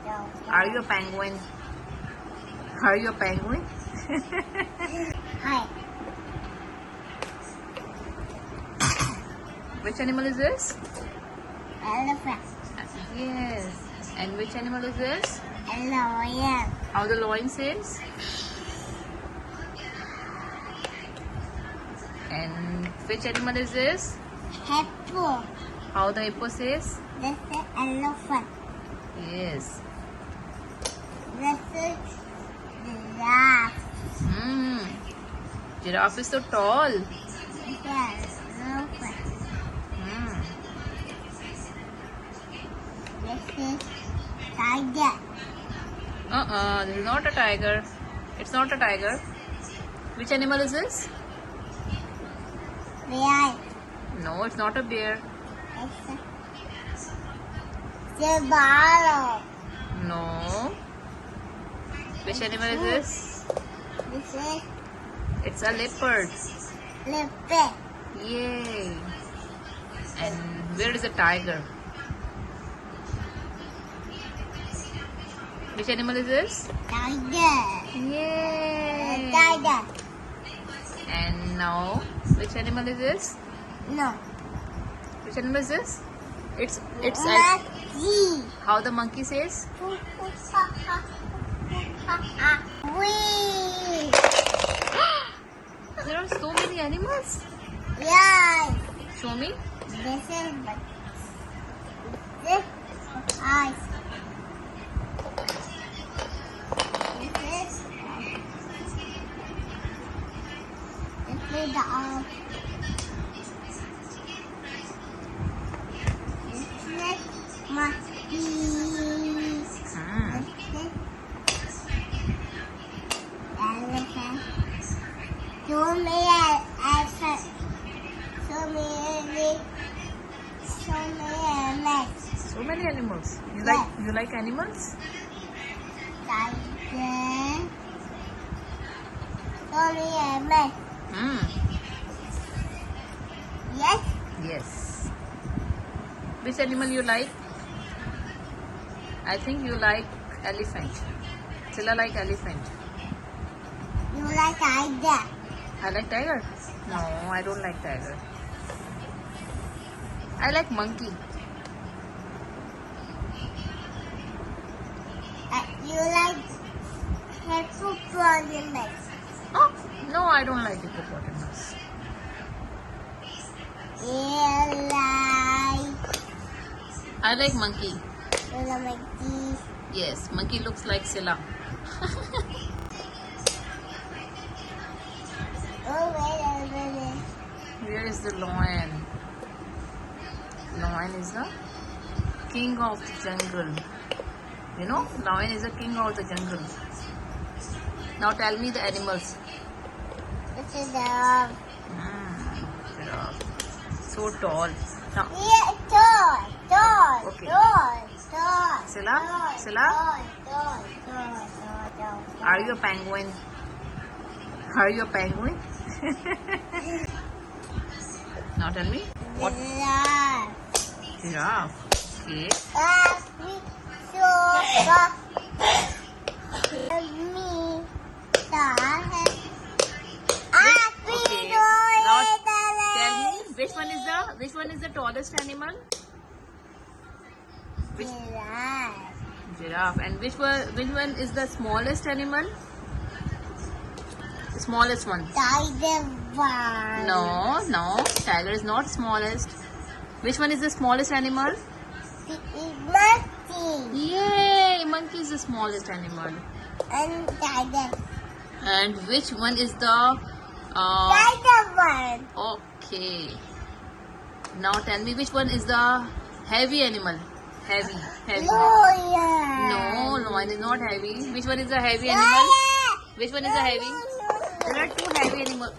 Are you a penguin? Are you a penguin? Hi. Which animal is this? Elephant. Yes. And which animal is this? Lion. How the lion says? And which animal is this? Hippo. How the hippo says? This is elephant. Yes. This is giraffe. Giraffe is so tall. Yes, elephant. This is tiger. This is not a tiger. It's not a tiger. Which animal is this? Bear. No, it's not a bear. It's a zebra. No. Which animal is this? This is It's a leopard. leopard. Yay. And where is the tiger? Which animal is this? Tiger. Yay. Tiger. And now, which animal is this? No. Which animal is this? It's Monkey. how the monkey says? Wee. There are so many animals. Yes. Show me. This is this eyes. This is the arm. This is monkey. Hmm. This is elephant. Show me an elephant. Show me an elephant. So many animals. Yes. You like animals? Tiger. Show me an elephant. Yes. Yes. Which animal you like? I think you like elephant. Sila like elephant. You like tiger. I like tiger. No, I don't like tiger. I like monkey. You like hippopotamus. Oh, no, I don't like hippopotamus. You like I like monkey. monkey. Yes, monkey looks like Sila. Oh, wait a minute. Where is the lion? Lion is the king of the jungle. You know, lion is the king of the jungle. Now tell me the animals. This is the Giraffe. So tall. Now, yeah, tall. Okay. Tall. Sila? Are you a penguin? Are you a penguin? Now tell me. What? Giraffe. Okay. Okay. Now tell me which one is the tallest animal? Giraffe. And which one is the smallest animal? The smallest one. Tiger one. No. Tiger is not smallest. Which one is the smallest animal? Monkey. Yay! Monkey is the smallest animal. And tiger. And which one is the Tiger one. okay. Now tell me which one is the heavy animal? Heavy. Lion. No, lion is not heavy. Which one is the heavy animal? Lion. Which one is the heavy? There are two heavy animals.